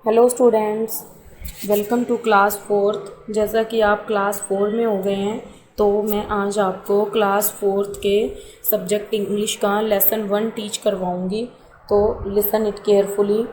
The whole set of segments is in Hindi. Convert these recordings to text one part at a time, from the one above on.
Hello students, welcome to class fourth. जैसा कि आप क्लास 4 में हो गए हैं तो मैं आज आपको क्लास फोर्थ के सब्जेक्ट इंग्लिश का लेसन 1 टीच करवाऊंगी। तो लिसन इट केयरफुली।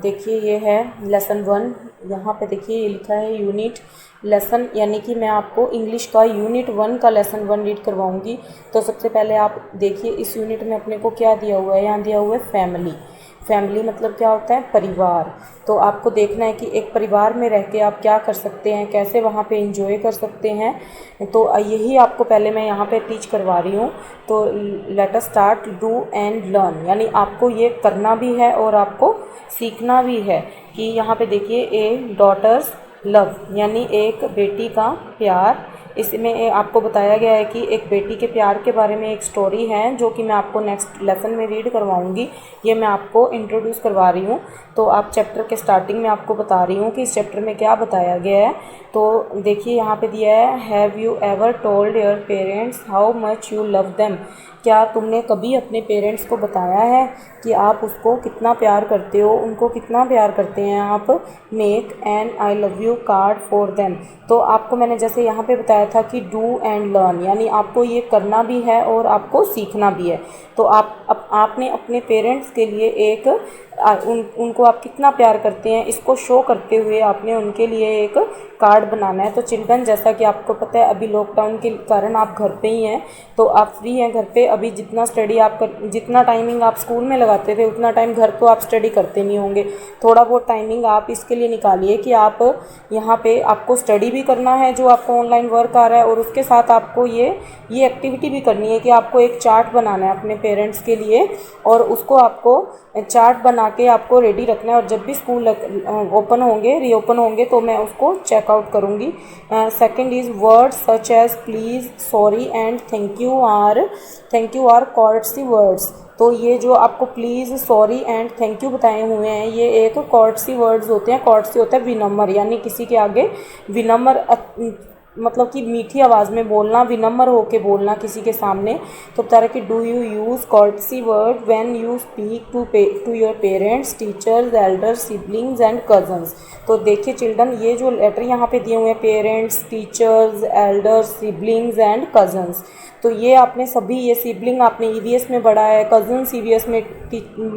देखिए ये है लेसन 1। यहाँ पे देखिए ये लिखा है यूनिट लेसन, यानी कि मैं आपको इंग्लिश का यूनिट 1 का लेसन 1 रीड करवाऊंगी। तो सबसे पहले आप देखिए इस यूनिट में अपने को क्या दिया हुआ है। यहाँ दिया हुआ है फैमिली। फैमिली मतलब क्या होता है? परिवार। तो आपको देखना है कि एक परिवार में रह के आप क्या कर सकते हैं, कैसे वहाँ पे एंजॉय कर सकते हैं। तो यही आपको पहले मैं यहाँ पे टीच करवा रही हूँ। तो let us start do and learn, यानी आपको ये करना भी है और आपको सीखना भी है। कि यहाँ पे देखिए ए डॉटर्स लव, यानी एक बेटी का प्यार। इसमें आपको बताया गया है कि एक बेटी के प्यार के बारे में एक स्टोरी है जो कि मैं आपको नेक्स्ट लेसन में रीड करवाऊंगी। ये मैं आपको इंट्रोड्यूस करवा रही हूँ। तो आप चैप्टर के स्टार्टिंग में आपको बता रही हूँ कि इस चैप्टर में क्या बताया गया है। तो देखिए यहाँ पे दिया है, have you ever told your parents how much you love them. क्या तुमने कभी अपने पेरेंट्स को बताया है कि आप उसको कितना प्यार करते हो, उनको कितना प्यार करते हैं आप। Make an I love you card for them. तो आपको मैंने जैसे यहाँ पे बताया था कि डू एंड लर्न, यानी आपको ये करना भी है और आपको सीखना भी है। तो आपने अपने पेरेंट्स के लिए एक उनको आप कितना प्यार करते हैं इसको शो करते हुए आपने उनके लिए एक कार्ड बनाना है। तो चिल्ड्रन, जैसा कि आपको पता है अभी लॉकडाउन के कारण आप घर पे ही हैं, तो आप फ्री हैं घर पे। अभी जितना स्टडी आप जितना टाइमिंग आप स्कूल में लगाते थे उतना टाइम घर तो आप स्टडी करते नहीं होंगे। थोड़ा बहुत टाइमिंग आप इसके लिए निकालिए कि आप यहाँ पे आपको स्टडी भी करना है, जो आपको ऑनलाइन वर्क आ रहा है, और उसके साथ आपको ये एक्टिविटी भी करनी है कि आपको एक चार्ट बनाना है अपने पेरेंट्स के लिए, और उसको आपको चार्ट बना के आपको रेडी रखना है। और जब भी स्कूल ओपन होंगे, रीओपन होंगे, तो मैं उसको चेकआउट करूँगी। Second is words such as please, sorry and thank you are courtesy words. तो ये जो आपको please, sorry and thank you बताए हुए हैं, ये एक कॉर्टसी वर्ड्स होते हैं। कॉर्टसी होता है विनम्र, यानी किसी के आगे विनम्र मतलब कि मीठी आवाज़ में बोलना, विनम्र होके बोलना किसी के सामने। तो बता रहा कि do you use courtesy word when you speak to your parents, teachers, elders, siblings and cousins. तो देखिए चिल्ड्रन, ये जो लेटर यहाँ पे दिए हुए हैं, parents, teachers, elders, siblings and cousins, तो ये आपने सभी, ये सिबलिंग आपने ईवीएस में पढ़ा है, कज़न सीवीएस में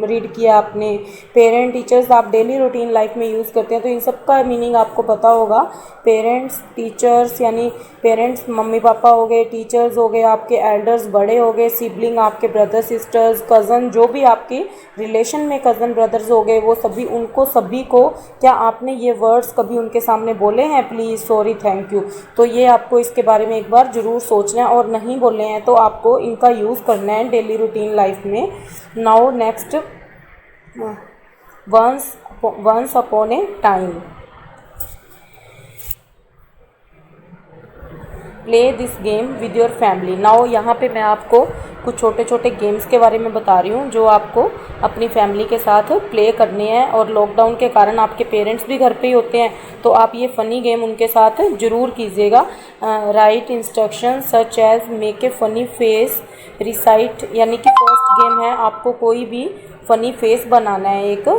रीड किया आपने, पेरेंट, टीचर्स आप डेली रूटीन लाइफ में यूज़ करते हैं, तो इन सब का मीनिंग आपको पता होगा। पेरेंट्स, टीचर्स यानी पेरेंट्स मम्मी पापा हो गए, टीचर्स हो गए आपके, एल्डर्स बड़े हो गए, सिबलिंग आपके ब्रदर सिस्टर्स, कज़न जो भी आपकी रिलेशन में कज़न ब्रदर्स हो गए, वो सभी, उनको सभी को क्या आपने ये वर्ड्स कभी उनके सामने बोले हैं, प्लीज़, सॉरी, थैंक यू। तो ये आपको इसके बारे में एक बार ज़रूर सोचना है, और नहीं बोले हैं तो आपको इनका यूज़ करना है डेली रूटीन लाइफ में। Now next, once upon a time, play this game with your family. Now यहाँ पे मैं आपको कुछ छोटे छोटे गेम्स के बारे में बता रही हूँ जो आपको अपनी फैमिली के साथ प्ले करने हैं। और लॉकडाउन के कारण आपके पेरेंट्स भी घर पे ही होते हैं, तो आप ये फ़नी गेम उनके साथ ज़रूर कीजिएगा। Write instruction such as make a funny face, recite, यानी कि फर्स्ट गेम है आपको कोई भी फ़नी फेस बनाना है, एक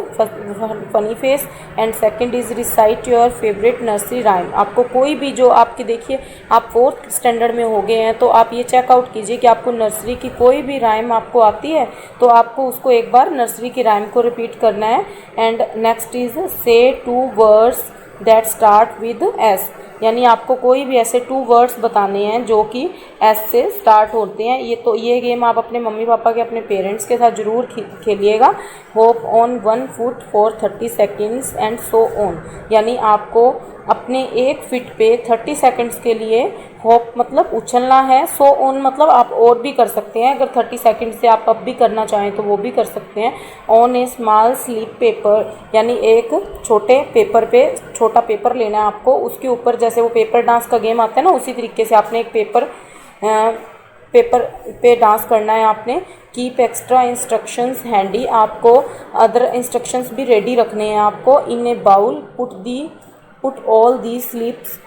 funny face. And second is recite your favourite nursery rhyme. आपको कोई भी जो आपके, देखिए आप 4th स्टैंडर्ड में हो गए हैं, तो आप ये चेकआउट कीजिए कि आपको नर्सरी की कोई भी राइम आपको आती है, तो आपको उसको एक बार नर्सरी की राइम को रिपीट करना है। एंड नेक्स्ट इज़ से 2 words that start with S, यानी आपको कोई भी ऐसे 2 वर्ड्स बताने हैं जो कि एस से स्टार्ट होते हैं। ये गेम आप अपने मम्मी पापा के, अपने पेरेंट्स के साथ ज़रूर खेलिएगा। Hop on 1 foot for 30 seconds and so on, यानी आपको अपने 1 फीट पे 30 सेकेंड्स के लिए हॉप मतलब उछलना है, सो ऑन मतलब आप और भी कर सकते हैं, अगर 30 सेकेंड से आप अब भी करना चाहें तो वो भी कर सकते हैं। On A small slip paper, यानी एक छोटे पेपर पे, छोटा पेपर लेना है आपको, उसके ऊपर जैसे वो पेपर डांस का गेम आता है ना, उसी तरीके से आपने एक पेपर पे डांस करना है आपने। कीप एक्स्ट्रा इंस्ट्रक्शंस हैंडी, आपको अदर इंस्ट्रक्शंस भी रेडी रखने हैं आपको। In a bowl put all the slips,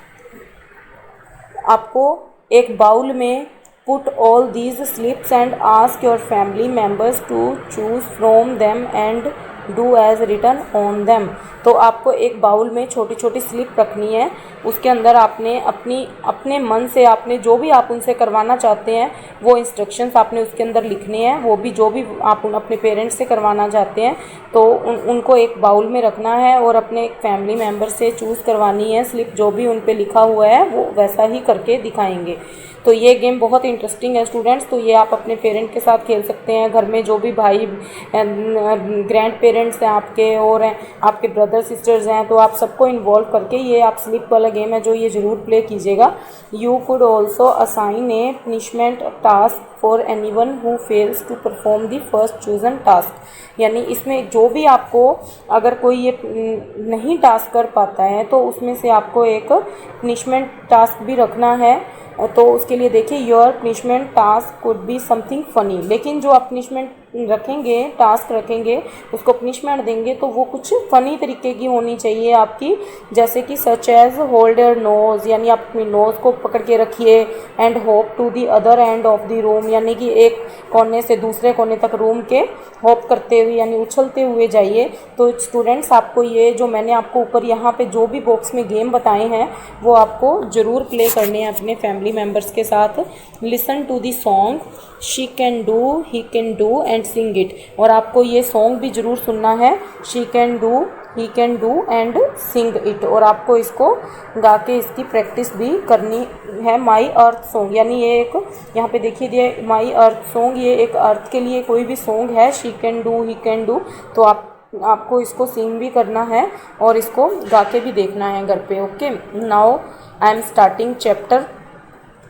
आपको एक बाउल में put all these slips and ask your family members to choose from them and do as written on them. तो आपको एक बाउल में छोटी छोटी स्लिप रखनी है, उसके अंदर आपने अपने मन से आपने जो भी आप उनसे करवाना चाहते हैं वो इंस्ट्रक्शंस आपने उसके अंदर लिखने हैं, वो भी जो भी आप अपने पेरेंट्स से करवाना चाहते हैं तो उनको एक बाउल में रखना है और अपने एक फैमिली मेम्बर से चूज़ करवानी है स्लिप, जो भी उन पे लिखा हुआ है वो वैसा ही करके दिखाएंगे। तो ये गेम बहुत इंटरेस्टिंग है स्टूडेंट्स, तो ये आप अपने पेरेंट के साथ खेल सकते हैं। घर में जो भी भाई ग्रैंड पेरेंट्स हैं आपके और आपके ब्रदर सिस्टर्स हैं, तो आप सबको इन्वॉल्व करके ये आप स्लिप वाला गेम है जो ये ज़रूर प्ले कीजिएगा। You could also assign a punishment task for anyone who fails to perform the first chosen task. यानी इसमें जो भी आपको अगर कोई ये नहीं टास्क कर पाता है तो उसमें से आपको एक पनिशमेंट टास्क भी रखना है। तो उसके लिए देखिए your punishment task could be something funny, लेकिन जो आप पनिशमेंट रखेंगे, टास्क रखेंगे, उसको पनिशमेंट देंगे तो वो कुछ फ़नी तरीके की होनी चाहिए आपकी, जैसे कि such as hold your nose, यानी आप अपनी नोज़ को पकड़ के रखिए, and hop to the other end of the room, यानी कि एक कोने से दूसरे कोने तक रूम के हॉप करते हुए यानी उछलते हुए जाइए। तो स्टूडेंट्स आपको ये जो मैंने आपको ऊपर यहाँ पे जो भी बॉक्स में गेम बताए हैं वो आपको ज़रूर प्ले करने हैं अपने फैमिली मेम्बर्स के साथ। Listen to the song she can do, he can do and sing it, और आपको ये सॉन्ग भी ज़रूर सुनना है, she can do, he can do and sing it, और आपको इसको गा के इसकी प्रैक्टिस भी करनी है। माई अर्थ सॉन्ग, यानी ये एक यहाँ पे देखिए दिए माई अर्थ सॉन्ग, ये एक अर्थ के लिए कोई भी सॉन्ग है। She can do, he can do, तो आपको इसको सिंग भी करना है और इसको गा के भी देखना है घर पे। Okay, now I am starting chapter.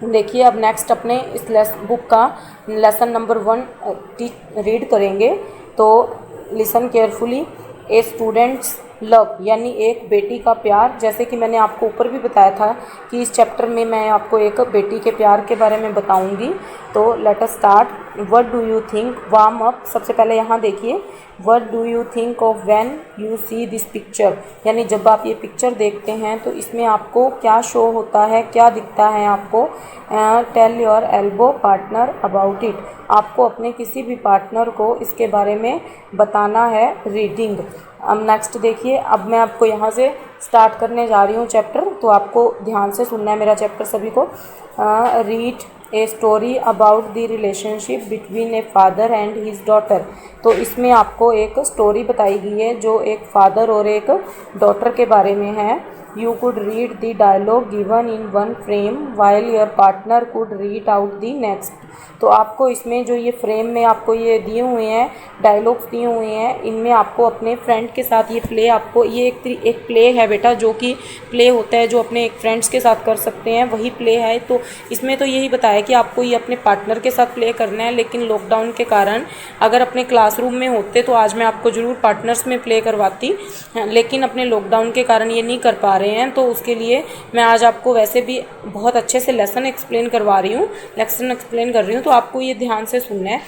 देखिए अब नेक्स्ट अपने इस बुक का लेसन नंबर 1 रीड करेंगे, तो लिसन केयरफुली। ए स्टूडेंट्स लव, यानी एक बेटी का प्यार। जैसे कि मैंने आपको ऊपर भी बताया था कि इस चैप्टर में मैं आपको एक बेटी के प्यार के बारे में बताऊंगी। तो let us start. What do you think, warm up. सबसे पहले यहाँ देखिए, what do you think of when you see this picture, यानी जब आप ये पिक्चर देखते हैं तो इसमें आपको क्या शो होता है, क्या दिखता है आपको। Tell your elbow partner about it, आपको अपने किसी भी पार्टनर को इसके बारे में बताना है। रीडिंग। अब नेक्स्ट देखिए, अब मैं आपको यहाँ से स्टार्ट करने जा रही हूँ चैप्टर, तो आपको ध्यान से सुनना है मेरा चैप्टर सभी को। Read a story about the relationship between a father and his daughter. तो इसमें आपको एक स्टोरी बताई गई है जो एक फादर और एक डॉटर के बारे में है। You could read the dialogue given in one frame while your partner could read out the next. तो आपको इसमें जो ये फ्रेम में आपको ये दिए हुए हैं, डायलॉग्स दिए हुए हैं, इनमें आपको अपने फ्रेंड के साथ ये प्ले, आपको ये एक प्ले है बेटा, जो कि प्ले होता है जो अपने एक फ्रेंड्स के साथ कर सकते हैं, वही प्ले है। तो इसमें तो यही बताया कि आपको ये अपने पार्टनर के साथ प्ले करना है, लेकिन लॉकडाउन के कारण अगर अपने क्लासरूम में होते तो आज मैं आपको ज़रूर पार्टनर्स में प्ले करवाती, लेकिन अपने लॉकडाउन के कारण ये नहीं कर पा रहे हैं। तो उसके लिए मैं आज आपको वैसे भी बहुत अच्छे से लेसन एक्सप्लेन कर रही हूँ, तो आपको ये ध्यान से सुनना है।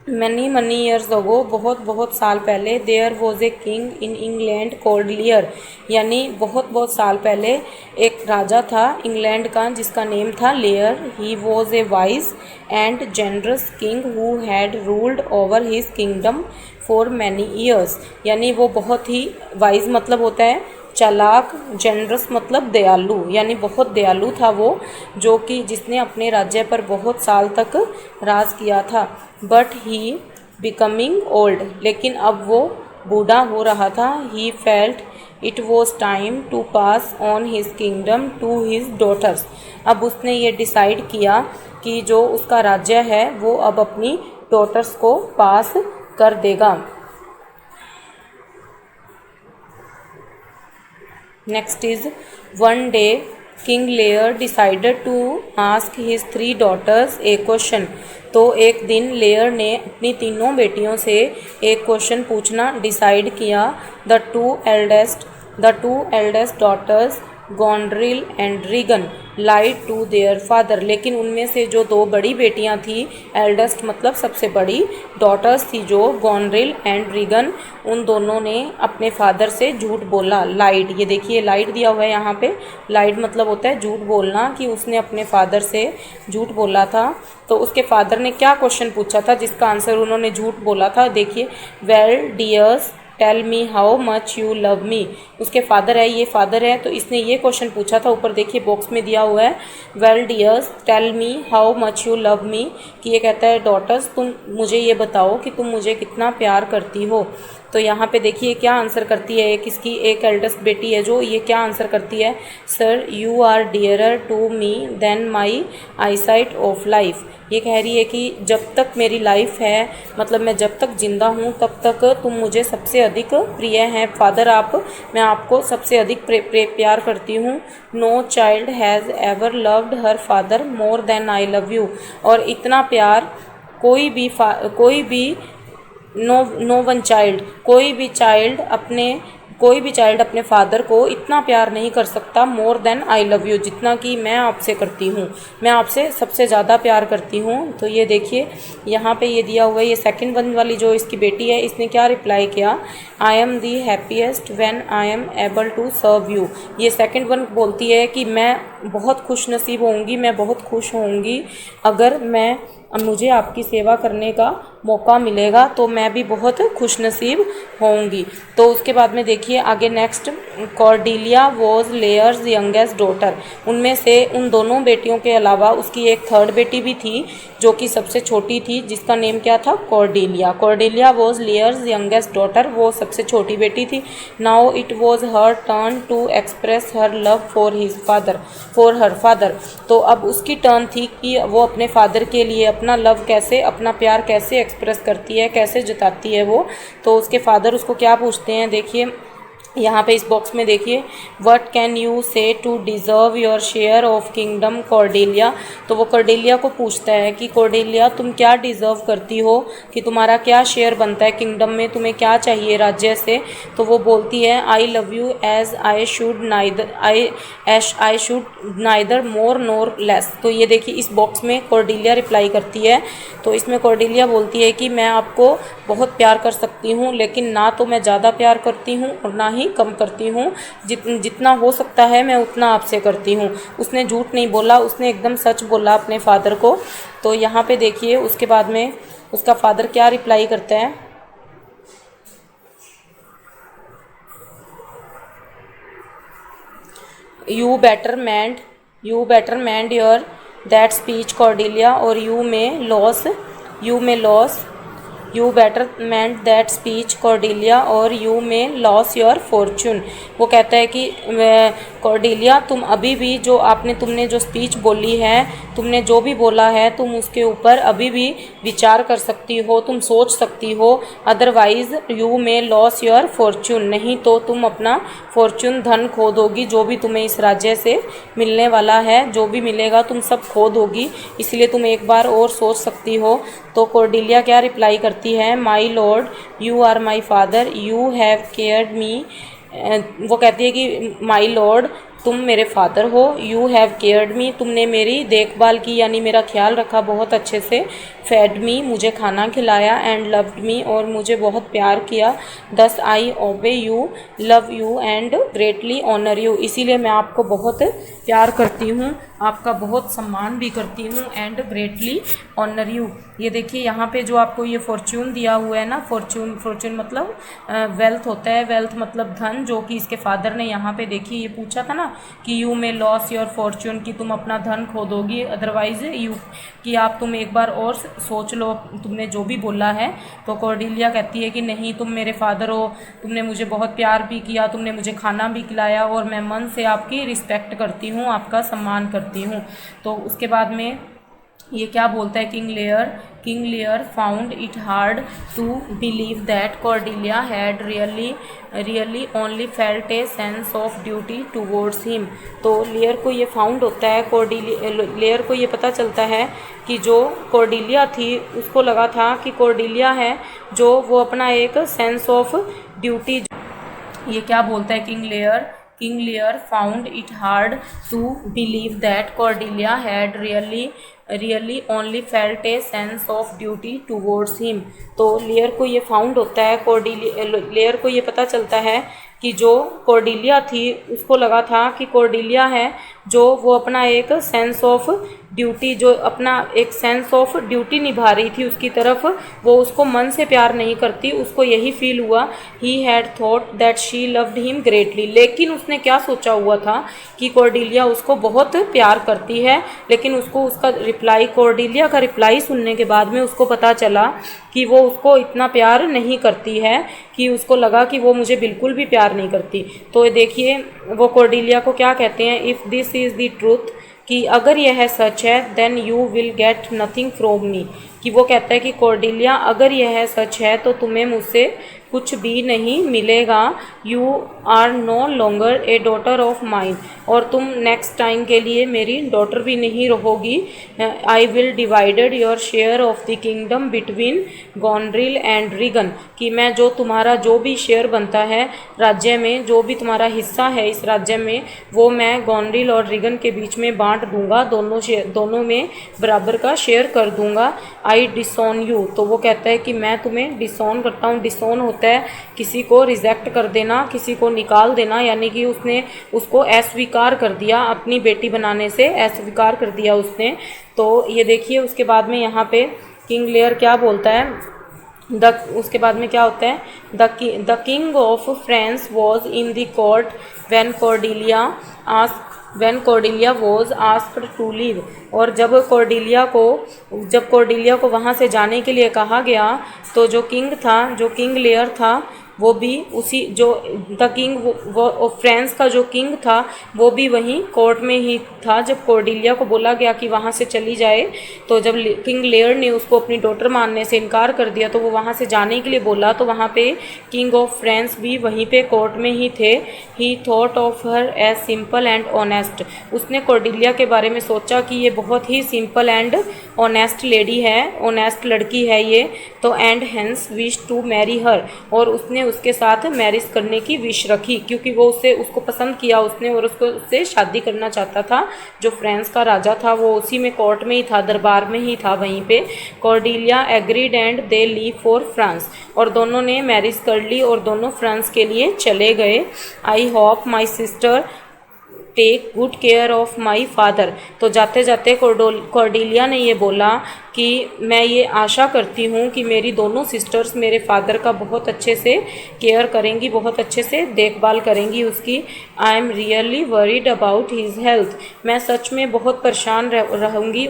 मनी ईयर्स अगो, बहुत साल पहले, there was a king in England called Lear, यानी बहुत साल पहले एक राजा था इंग्लैंड का जिसका नेम था layer. He was a wise and generous king who had ruled over his kingdom for many years, यानी वो बहुत ही वाइज मतलब होता है चालाक, जेनरस मतलब दयालु, यानी बहुत दयालु था वो, जो कि जिसने अपने राज्य पर बहुत साल तक राज किया था। बट ही बिकमिंग ओल्ड, लेकिन अब वो बूढ़ा हो रहा था। He felt it was time to pass on his kingdom to his daughters, अब उसने ये डिसाइड किया कि जो उसका राज्य है वो अब अपनी डॉटर्स को पास कर देगा। Next is one day King Lear decided to ask his 3 daughters a question। तो एक दिन लेयर ने अपनी तीनों बेटियों से एक क्वेश्चन पूछना डिसाइड किया। The two eldest daughters Goneril and Regan lied to their father, लेकिन उनमें से जो 2 बड़ी बेटियां थी, एल्डेस्ट मतलब सबसे बड़ी, डॉटर्स थी जो गॉन्ड्रिल एंड रीगन, उन दोनों ने अपने फादर से झूठ बोला। लाइड, ये देखिए लाइड दिया हुआ है यहाँ पे, लाइड मतलब होता है झूठ बोलना, कि उसने अपने फादर से झूठ बोला था। तो उसके फादर ने क्या क्वेश्चन पूछा था जिसका आंसर उन्होंने झूठ बोला था, देखिए। Well dears tell me how much you love me. उसके फादर है, ये फादर है, तो इसने ये क्वेश्चन पूछा था। ऊपर देखिए बॉक्स में दिया हुआ है, well dears tell me how much you love me, कि ये कहता है डॉटर्स तुम मुझे ये बताओ कि तुम मुझे कितना प्यार करती हो। तो यहाँ पे देखिए क्या आंसर करती है, एक इसकी एक एल्डेस्ट बेटी है जो, ये क्या आंसर करती है, sir you are dearer to me than my eyesight of life. ये कह रही है कि जब तक मेरी लाइफ है, मतलब मैं जब तक जिंदा हूँ तब तक तुम मुझे सबसे अधिक प्रिय हैं फादर, मैं आपको सबसे अधिक प्यार करती हूँ। No child has ever loved her father more than I love you. और इतना प्यार कोई भी नो वन चाइल्ड, कोई भी चाइल्ड अपने फादर को इतना प्यार नहीं कर सकता more than I love you, जितना कि मैं आपसे करती हूँ, मैं आपसे सबसे ज़्यादा प्यार करती हूँ। तो ये देखिए यहाँ पे ये दिया हुआ है, ये सेकंड वन वाली जो इसकी बेटी है, इसने क्या रिप्लाई किया, I am the happiest when I am able to serve you. ये सेकंड वन बोलती है कि मैं बहुत खुश नसीब होंगी, मैं बहुत खुश होंगी अगर मुझे आपकी सेवा करने का मौका मिलेगा, तो मैं भी बहुत खुश नसीब होंगी। तो उसके बाद में देखिए आगे next, Cordelia was Lear's youngest daughter. उनमें से उन दोनों बेटियों के अलावा उसकी एक थर्ड बेटी भी थी जो कि सबसे छोटी थी, जिसका नेम क्या था, Cordelia. Cordelia was Lear's youngest daughter, वो सबसे छोटी बेटी थी। Now it was her turn to express her love for her father. तो अब उसकी टर्न थी कि वो अपने फादर के लिए अपना लव कैसे, अपना प्यार कैसे एक्सप्रेस करती है, कैसे जताती है वो। तो उसके फादर उसको क्या पूछते हैं, देखिए यहाँ पे इस बॉक्स में देखिए, what can you say to deserve your share of kingdom Cordelia. तो वो कॉर्डेलिया को पूछता है कि कॉर्डेलिया तुम क्या डिज़र्व करती हो, कि तुम्हारा क्या शेयर बनता है किंगडम में, तुम्हें क्या चाहिए राज्य से। तो वो बोलती है I love you as I should neither more nor less. तो ये देखिए इस बॉक्स में कॉर्डेलिया रिप्लाई करती है। तो इसमें कॉर्डेलिया बोलती है कि मैं आपको बहुत प्यार कर सकती हूँ, लेकिन ना तो मैं ज़्यादा प्यार करती हूँ और ना ही कम करती हूँ, जितना हो सकता है मैं उतना आपसे करती हूँ। उसने झूठ नहीं बोला, उसने एकदम सच बोला अपने फादर को। तो यहाँ पे देखिए उसके बाद में उसका फादर क्या रिप्लाई करता है, you better mend your that speech Cordelia or you better mend that speech Cordelia or you may lose your fortune. वो कहता है कि कॉर्डेलिया तुम अभी भी तुमने जो स्पीच बोली है, तुमने जो भी बोला है, तुम उसके ऊपर अभी भी विचार कर सकती हो, तुम सोच सकती हो। Otherwise you may lose your Fortune, नहीं तो तुम अपना फॉर्चून धन खो दोगी, जो भी तुम्हें इस राज्य से मिलने वाला है, जो भी मिलेगा तुम सब खो दोगी, इसलिए तुम एक बार और सोच सकती हो। तो कॉर्डेलिया क्या रिप्लाई करती है, my lord you are my father you have cared me. वो कहती है कि माई लॉर्ड तुम मेरे फादर हो, यू हैव केयर्ड मी तुमने मेरी देखभाल की, यानी मेरा ख्याल रखा बहुत अच्छे से। फेड मी मुझे खाना खिलाया, एंड लव्ड मी और मुझे बहुत प्यार किया। Thus I obey you, love you and greatly honour you, इसीलिए मैं आपको बहुत प्यार करती हूँ, आपका बहुत सम्मान भी करती हूँ, एंड ग्रेटली ऑनर यू। ये देखिए यहाँ पे जो आपको ये फॉर्च्यून दिया हुआ है ना, फॉर्च्यून मतलब वेल्थ होता है, वेल्थ मतलब धन, जो कि इसके फादर ने यहाँ पे देखिए ये पूछा था ना कि you may lose your Fortune, कि तुम अपना धन खो दोगी, अदरवाइज यू कि तुम एक बार और सोच लो तुमने जो भी बोला है। तो कॉर्डेलिया कहती है कि नहीं तुम मेरे फादर हो, तुमने मुझे बहुत प्यार भी किया, तुमने मुझे खाना भी खिलाया और मैं मन से आपकी रिस्पेक्ट करती हूँ, आपका सम्मान करती हूँ। तो उसके बाद में ये क्या बोलता है, king Lear found it hard to believe that Cordelia had really only felt a sense of duty towards him. तो लेयर को ये फाउंड होता है, लेयर को ये पता चलता है कि जो कॉर्डेलिया थी उसको लगा था कि कॉर्डेलिया है जो वो अपना एक सेंस ऑफ ड्यूटी, ये क्या बोलता है, king Lear found it hard to believe that Cordelia had really only felt a sense of duty towards him. तो लेयर को ये फाउंड होता है, लेयर को ये पता चलता है कि जो कॉर्डेलिया थी उसको लगा था कि कॉर्डेलिया है जो वो अपना एक सेंस ऑफ ड्यूटी, जो अपना एक सेंस ऑफ ड्यूटी निभा रही थी उसकी तरफ, वो उसको मन से प्यार नहीं करती। उसको यही फील हुआ, he had thought that she loved him greatly. लेकिन उसने क्या सोचा हुआ था कि कॉर्डेलिया उसको बहुत प्यार करती है, लेकिन उसको उसका रिप्लाई, कॉर्डेलिया का रिप्लाई सुनने के बाद में उसको पता चला कि वो उसको इतना प्यार नहीं करती है, कि उसको लगा कि वो मुझे बिल्कुल भी प्यार नहीं करती। तो देखिए वो कॉर्डेलिया को क्या कहते हैं, if this is the truth, कि अगर यह सच है, then you will get nothing from me, कि वो कहता है कि कॉर्डेलिया अगर यह सच है तो तुम्हें मुझसे कुछ भी नहीं मिलेगा। You are no longer a daughter of mine, और तुम नेक्स्ट टाइम के लिए मेरी डॉटर भी नहीं रहोगी। I will divided your share of the kingdom between Goneril and Regan, कि मैं जो तुम्हारा जो भी शेयर बनता है राज्य में, जो भी तुम्हारा हिस्सा है इस राज्य में, वो मैं गोनड्रिल और रीगन के बीच में बांट दूंगा, दोनों में बराबर का शेयर कर दूंगा। आई डिसोन यू, तो वो कहता है कि मैं तुम्हें डिसोन करता हूँ। डिसोन होता है किसी को रिजेक्ट कर देना, किसी को निकाल देना, यानी कि उसने उसको अस्वीकार कर दिया, अपनी बेटी बनाने से अस्वीकार कर दिया उसने। तो ये देखिए उसके बाद में यहाँ पे किंग लियर क्या बोलता है, उसके बाद में क्या होता है, the king of France was in the court when Cordelia was asked to leave, और जब कॉर्डेलिया को वहाँ से जाने के लिए कहा गया, तो जो किंग लेयर था वो भी उसी, जो द किंग वो फ्रांस का जो किंग था वो भी वहीं कोर्ट में ही था जब कॉर्डेलिया को बोला गया कि वहाँ से चली जाए। तो जब किंग लेयर ने उसको अपनी डॉटर मानने से इनकार कर दिया, तो वो वहाँ से जाने के लिए बोला, तो वहाँ पे किंग ऑफ फ्रांस भी वहीं पे कोर्ट में ही थे। He thought of her as simple and honest, उसने कॉर्डेलिया के बारे में सोचा कि ये बहुत ही सिंपल एंड ऑनेस्ट लेडी है, ऑनेस्ट लड़की है ये, तो and hence wish to marry her, और उसने उसके साथ मैरिज करने की विश रखी, क्योंकि वो उसको पसंद किया उसने, और उससे शादी करना चाहता था। जो फ्रांस का राजा था वो उसी में कोर्ट में ही था, दरबार में ही था वहीं पे। Cordelia agreed and they leave for France, और दोनों ने मैरिज कर ली और दोनों फ्रांस के लिए चले गए। I hope my sister take good care of my father, तो जाते जाते कॉर्डेलिया ने ये बोला कि मैं ये आशा करती हूँ कि मेरी दोनों सिस्टर्स मेरे फादर का बहुत अच्छे से केयर करेंगी, बहुत अच्छे से देखभाल करेंगी उसकी। I am really worried about his health, मैं सच में बहुत परेशान रहूँगी,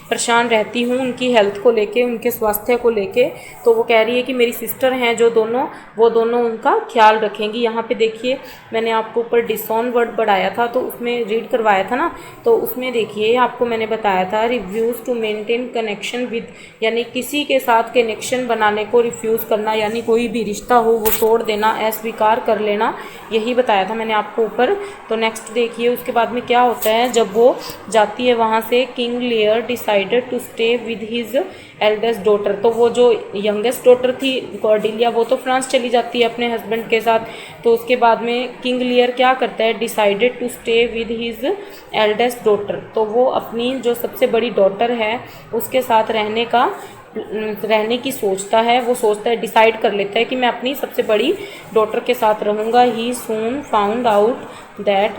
परेशान रहती हूँ उनकी हेल्थ को लेके, उनके स्वास्थ्य को लेके। तो वो कह रही है कि मेरी सिस्टर हैं जो दोनों, वो दोनों उनका ख्याल रखेंगी। यहाँ पे देखिए मैंने आपको ऊपर डिसऑन वर्ड बढ़ाया था, तो उसमें रीड करवाया था ना, तो उसमें देखिए आपको मैंने बताया था refuse to maintain connection with, यानी किसी के साथ कनेक्शन बनाने को रिफ्यूज़ करना, यानी कोई भी रिश्ता हो वो तोड़ देना, अस्वीकार कर लेना, यही बताया था मैंने आपको ऊपर। तो नेक्स्ट देखिए उसके बाद में क्या होता है, जब वो जाती है वहाँ से, king Lear decided to stay with his eldest daughter, तो वो जो यंगेस्ट डॉटर थी कॉर्डेलिया वो तो फ्रांस चली जाती है अपने हस्बैंड के साथ। तो उसके बाद में किंग लियर क्या करता है, decided to stay with his eldest daughter, तो वो अपनी जो सबसे बड़ी डॉटर है उसके साथ रहने की सोचता है, वो सोचता है, डिसाइड कर लेता है कि मैं अपनी सबसे बड़ी डॉटर के साथ रहूँगा। He soon found out that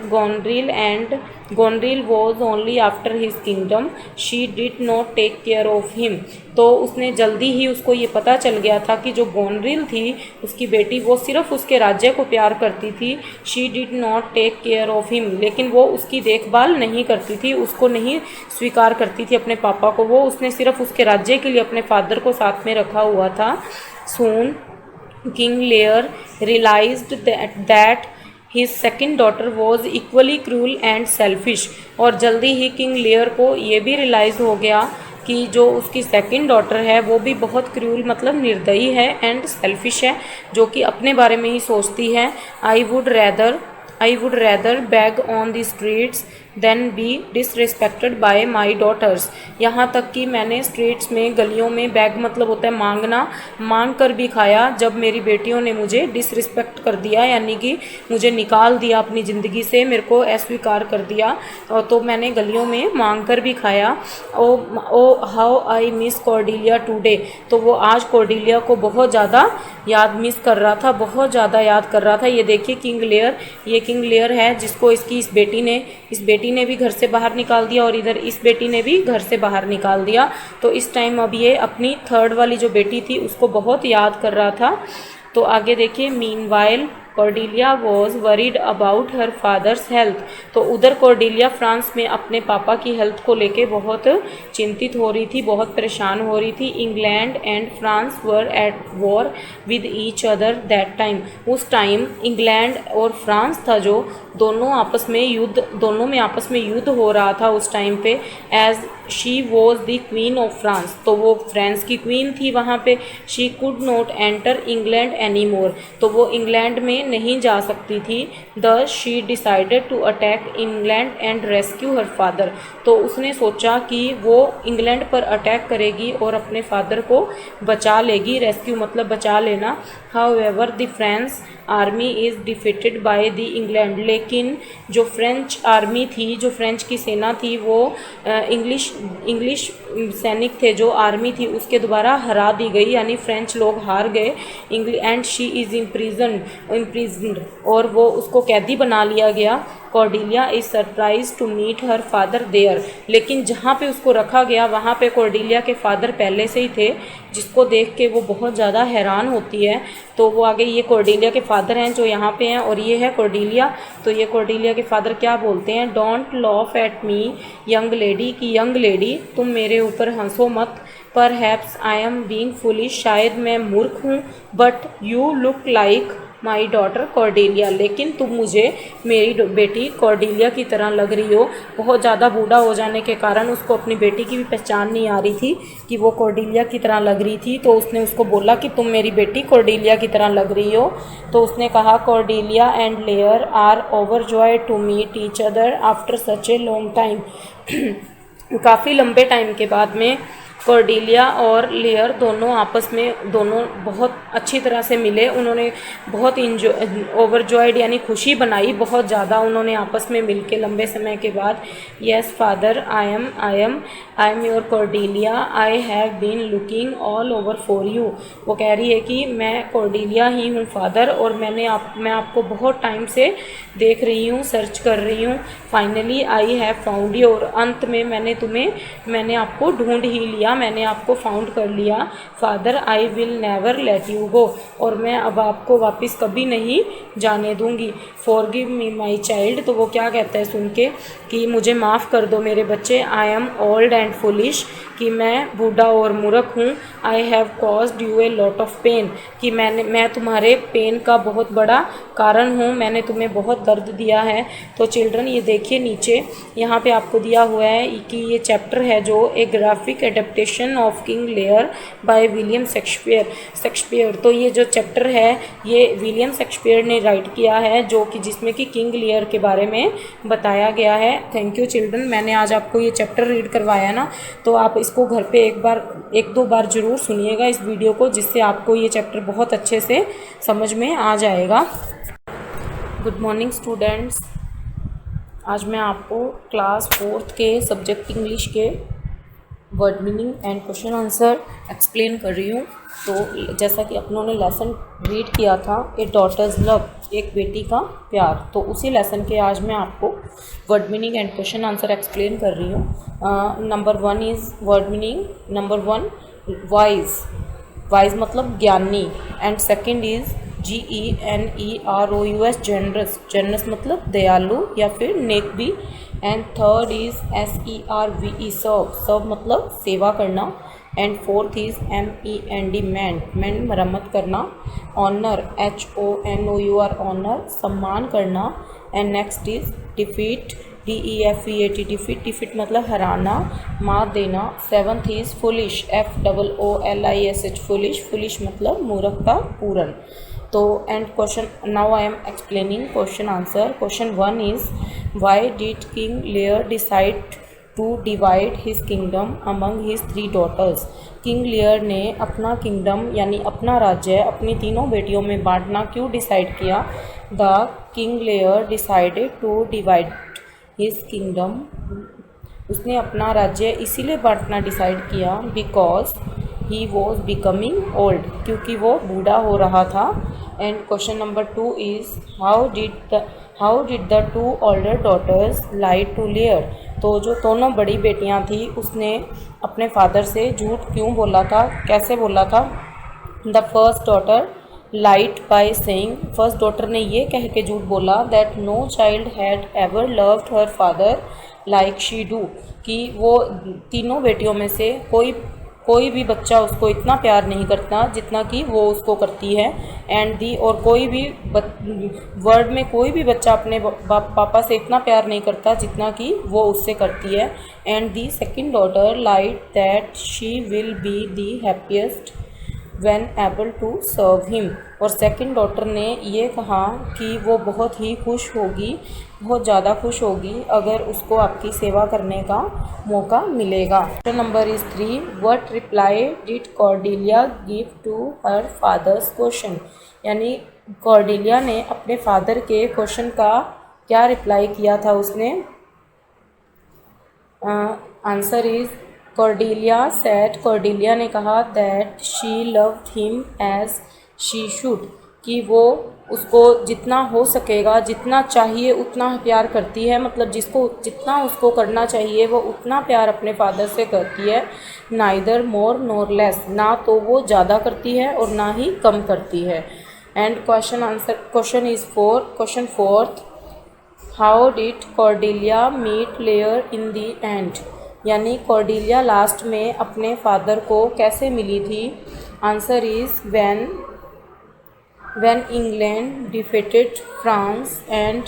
Goneril was only after his kingdom, she did not take care of him, तो उसने जल्दी ही उसको ये पता चल गया था कि जो गोनड्रिल थी उसकी बेटी, वो सिर्फ उसके राज्य को प्यार करती थी। She did not take care of him, लेकिन वो उसकी देखभाल नहीं करती थी, उसको नहीं स्वीकार करती थी अपने पापा को, वो उसने सिर्फ उसके राज्य के लिए अपने फादर को साथ में रखा हुआ था। Soon King Lear realised that his second daughter was equally cruel and selfish, और जल्दी ही किंग लेयर को ये भी रियलाइज़ हो गया कि जो उसकी सेकंड डॉटर है वो भी बहुत क्रूल, मतलब निर्दयी है, एंड सेल्फिश है, जो कि अपने बारे में ही सोचती है। I would rather beg on the streets than be disrespected by my daughters, यहाँ तक कि मैंने स्ट्रीट्स में, गलियों में, बैग मतलब होता है मांगना, मांग कर भी खाया जब मेरी बेटियों ने मुझे डिसरिस्पेक्ट कर दिया, यानी कि मुझे निकाल दिया अपनी ज़िंदगी से, मेरे को अस्वीकार कर दिया, और तो मैंने गलियों में मांग कर भी खाया। Oh how I miss Cordelia today, तो वो आज कॉर्डेलिया को बहुत ज़्यादा मिस कर रहा था, बहुत ज़्यादा याद कर रहा था। ये देखिए किंग लेयर, ये किंग लेयर है जिसको इस बेटी बेटी ने भी घर से बाहर निकाल दिया और इधर इस बेटी ने भी घर से बाहर निकाल दिया। तो इस टाइम अब ये अपनी थर्ड वाली जो बेटी थी उसको बहुत याद कर रहा था। तो आगे देखिए, meanwhile Cordelia was worried about her father's health. तो उधर कॉर्डेलिया फ्रांस में अपने पापा की हेल्थ को लेके बहुत चिंतित हो रही थी, बहुत परेशान हो रही थी। England and France were at war with each other that time. उस टाइम इंग्लैंड और फ्रांस था जो दोनों में आपस में युद्ध हो रहा था उस टाइम पे। As she was the queen of France, तो वो फ्रांस की क्वीन थी वहाँ पे। She could not enter England any more, तो वो इंग्लैंड में नहीं जा सकती थी। Thus she decided to attack England and rescue her father. तो उसने सोचा कि वो इंग्लैंड पर अटैक करेगी और अपने फादर को बचा लेगी। रेस्क्यू मतलब बचा लेना। However the French army is defeated by the England, लेकिन जो फ्रेंच आर्मी थी, जो फ्रेंच की सेना थी, वो इंग्लिश सैनिक थे, जो आर्मी थी उसके द्वारा हरा दी गई, यानी फ्रेंच लोग हार गए। एंड शी इज़ इम्प्रिजन्ड, और वो उसको कैदी बना लिया गया। Cordelia is surprise to meet her father there, लेकिन जहाँ पे उसको रखा गया वहाँ पे कॉर्डेलिया के फादर पहले से ही थे, जिसको देख के वो बहुत ज़्यादा हैरान होती है। तो वो आगे, ये कॉर्डेलिया के फादर हैं जो यहाँ पे हैं और ये है कॉर्डेलिया। तो ये कॉर्डेलिया के फादर क्या बोलते हैं, don't loaf at me young lady, की यंग लेडी तुम मेरे ऊपर हंसो मत। Perhaps I am being foolish, शायद मैं मूर्ख हूँ। But you look like my daughter Cordelia, लेकिन तुम मुझे मेरी बेटी कॉर्डेलिया की तरह लग रही हो। बहुत ज़्यादा बूढ़ा हो जाने के कारण उसको अपनी बेटी की भी पहचान नहीं आ रही थी कि वो कॉर्डेलिया की तरह लग रही थी। तो उसने उसको बोला कि तुम मेरी बेटी कॉर्डेलिया की तरह लग रही हो। तो उसने कहा, Cordelia and Lear are overjoyed to meet each other after such a long time. काफ़ी लंबे टाइम के बाद में कॉर्डेलिया और लेयर दोनों बहुत अच्छी तरह से मिले। उन्होंने बहुत ओवरजॉयड यानी खुशी बनाई बहुत ज़्यादा उन्होंने आपस में मिलके लंबे समय के बाद। Yes father, I am your Cordelia, I have been looking all over for you. वो कह रही है कि मैं कॉर्डेलिया ही हूँ फादर, और मैं आपको बहुत टाइम से देख रही हूँ, सर्च कर रही हूँ। Finally I have found you, और अंत में मैंने आपको ढूंढ ही लिया, मैंने आपको फाउंड कर लिया। Father, I will never let you go, और मैं अब आपको वापस कभी नहीं जाने दूंगी। फॉरगिव मी माई चाइल्ड, तो वो क्या कहता है सुन के कि मुझे माफ़ कर दो मेरे बच्चे। I am old and foolish, कि मैं बूढ़ा और मूर्ख हूँ। I have caused you a lot of pain, कि मैं तुम्हारे पेन का बहुत बड़ा कारण हूँ, मैंने तुम्हें बहुत दर्द दिया है। तो चिल्ड्रन ये देखिए नीचे यहाँ पे आपको दिया हुआ है कि ये चैप्टर है जो ए graphic adaptation of King layer by William Shakespeare. तो ये जो चैप्टर है ये विलियम शेक्सपियर ने राइट किया है, जो कि जिसमें कि किंग लेयर के बारे में बताया गया है। थैंक यू चिल्ड्रन, मैंने आज आपको ये चैप्टर रीड करवाया ना, तो आप इसको घर पे एक दो बार ज़रूर सुनिएगा इस वीडियो को, जिससे आपको ये चैप्टर बहुत अच्छे से समझ में आ जाएगा। गुड मॉर्निंग स्टूडेंट्स, आज मैं आपको क्लास 4th के सब्जेक्ट इंग्लिश के word meaning and question answer explain कर रही हूँ। तो जैसा कि अपनों ने लेसन रीड किया था, ए डॉटर्स लव, एक बेटी का प्यार, तो उसी लेसन के आज मैं आपको word meaning and question answer explain कर रही हूँ। Number 1 is word meaning. Number 1 wise मतलब ज्ञानी, and second is GENEROUS generous मतलब दयालु या फिर नेक भी, एंड थर्ड इज़ SERVE सर्व मतलब सेवा करना, एंड फोर्थ इज़ MEND मेंड मरम्मत करना, ऑनर HONOUR ऑनर सम्मान करना, and next is defeat DEFEAT defeat मतलब हराना, मात देना। Seventh is foolish FOOLISH foolish मतलब मूर्खता पूर्ण। तो and question, now I am explaining question answer. Question 1 is why did king Lear decide to divide his kingdom among his 3 daughters. King Lear ने अपना किंगडम यानी अपना राज्य अपनी तीनों बेटियों में बांटना क्यों डिसाइड किया। The king Lear decided to divide his kingdom, उसने अपना राज्य इसीलिए बांटना डिसाइड किया because he was becoming old, क्योंकि वो बूढ़ा हो रहा था। And question number 2 is how did the two older daughters lied to Lear. तो जो दोनों बड़ी बेटियां थी उसने अपने फादर से झूठ क्यों बोला था, कैसे बोला था। The first daughter lied by saying, first daughter ने ये कह के झूठ बोला that no child had ever loved her father like she do, कि वो तीनों बेटियों में से कोई भी बच्चा उसको इतना प्यार नहीं करता जितना कि वो उसको करती है। एंड दी, और कोई भी वर्ल्ड में कोई भी बच्चा अपने पापा से इतना प्यार नहीं करता जितना कि वो उससे करती है। And the second daughter light that she will be the happiest when able to serve him, और सेकंड डॉटर ने ये कहा कि वो बहुत ही खुश होगी, बहुत ज़्यादा खुश होगी अगर उसको आपकी सेवा करने का मौका मिलेगा। Question number is 3, what reply did Cordelia give to her father's question, यानी कॉर्डेलिया ने अपने फादर के क्वेश्चन का क्या रिप्लाई किया था उसने। Answer is Cordelia said, Cordelia ने कहा that she loved him as she should, कि वो उसको जितना हो सकेगा, जितना चाहिए उतना प्यार करती है, मतलब जितना उसको करना चाहिए वो उतना प्यार अपने फादर से करती है। नाइदर मोर नोर लेस, ना तो वो ज़्यादा करती है और ना ही कम करती है। And question is question fourth, how did Cordelia meet Lear in the end, यानी कॉर्डेलिया लास्ट में अपने फादर को कैसे मिली थी। Answer is when England defeated France and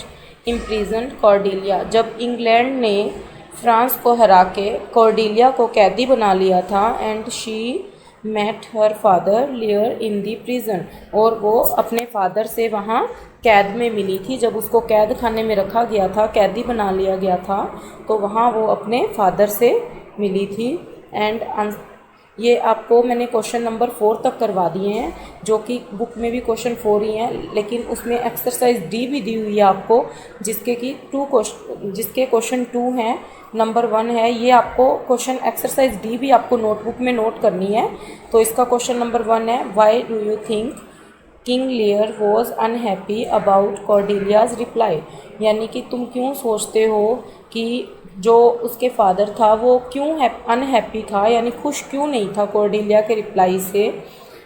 imprisoned Cordelia, जब इंग्लैंड ने फ्रांस को हरा के कॉर्डेलिया को कैदी बना लिया था। And she met her father Lear in the prison, और वो अपने फादर से वहाँ कैद में मिली थी, जब उसको कैद खाने में रखा गया था, कैदी बना लिया गया था, तो वहाँ वो अपने फादर से मिली थी। एंड ये आपको मैंने क्वेश्चन नंबर 4 तक करवा दिए हैं, जो कि बुक में भी क्वेश्चन 4 ही हैं, लेकिन उसमें एक्सरसाइज डी भी दी हुई है आपको, जिसके क्वेश्चन 2 हैं, नंबर 1 है। ये आपको क्वेश्चन एक्सरसाइज डी भी आपको नोटबुक में नोट करनी है। तो इसका क्वेश्चन नंबर 1 है, why do you think King Lear was unhappy about Cordelia's reply, यानी कि तुम क्यों सोचते हो कि जो उसके फादर था वो क्यों अनहैप्पी था, यानी खुश क्यों नहीं था कॉर्डेलिया के रिप्लाई से।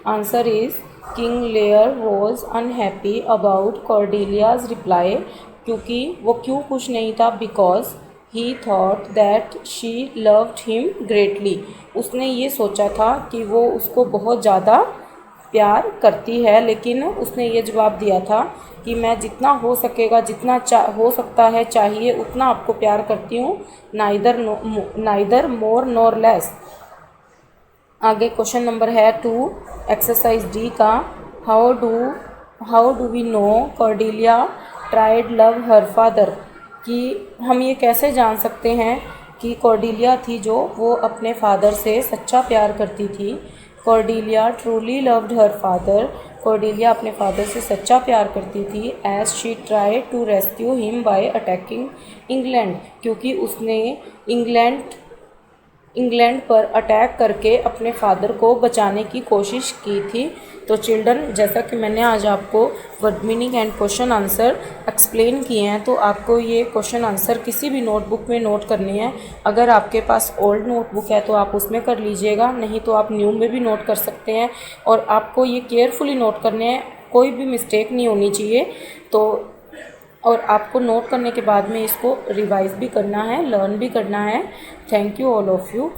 Answer is King Lear was unhappy about Cordelia's reply, क्योंकि वो क्यों खुश नहीं था, because he thought that she loved him greatly, उसने ये सोचा था कि वो उसको बहुत ज़्यादा प्यार करती है, लेकिन उसने ये जवाब दिया था कि मैं जितना हो सकेगा, जितना हो सकता है चाहिए उतना आपको प्यार करती हूँ, नाइदर मोर नोर लेस। आगे क्वेश्चन नंबर है 2 एक्सरसाइज डी का, how do we know Cordelia tried love her father, कि हम ये कैसे जान सकते हैं कि कॉर्डेलिया थी जो वो अपने फादर से सच्चा प्यार करती थी। Cordelia truly loved her father, Cordelia अपने फादर से सच्चा प्यार करती थी। As she tried to rescue him by attacking England, क्योंकि उसने इंग्लैंड पर अटैक करके अपने फादर को बचाने की कोशिश की थी। तो चिल्ड्रन, जैसा कि मैंने आज आपको word meaning and question answer explain किए हैं, तो आपको ये क्वेश्चन आंसर किसी भी नोटबुक में नोट करनी है। अगर आपके पास ओल्ड नोटबुक है तो आप उसमें कर लीजिएगा, नहीं तो आप न्यू में भी नोट कर सकते हैं। और आपको ये केयरफुली नोट करने हैं, कोई भी मिस्टेक नहीं होनी चाहिए। तो और आपको नोट करने के बाद में इसको रिवाइज भी करना है, लर्न भी करना है। Thank you all of you.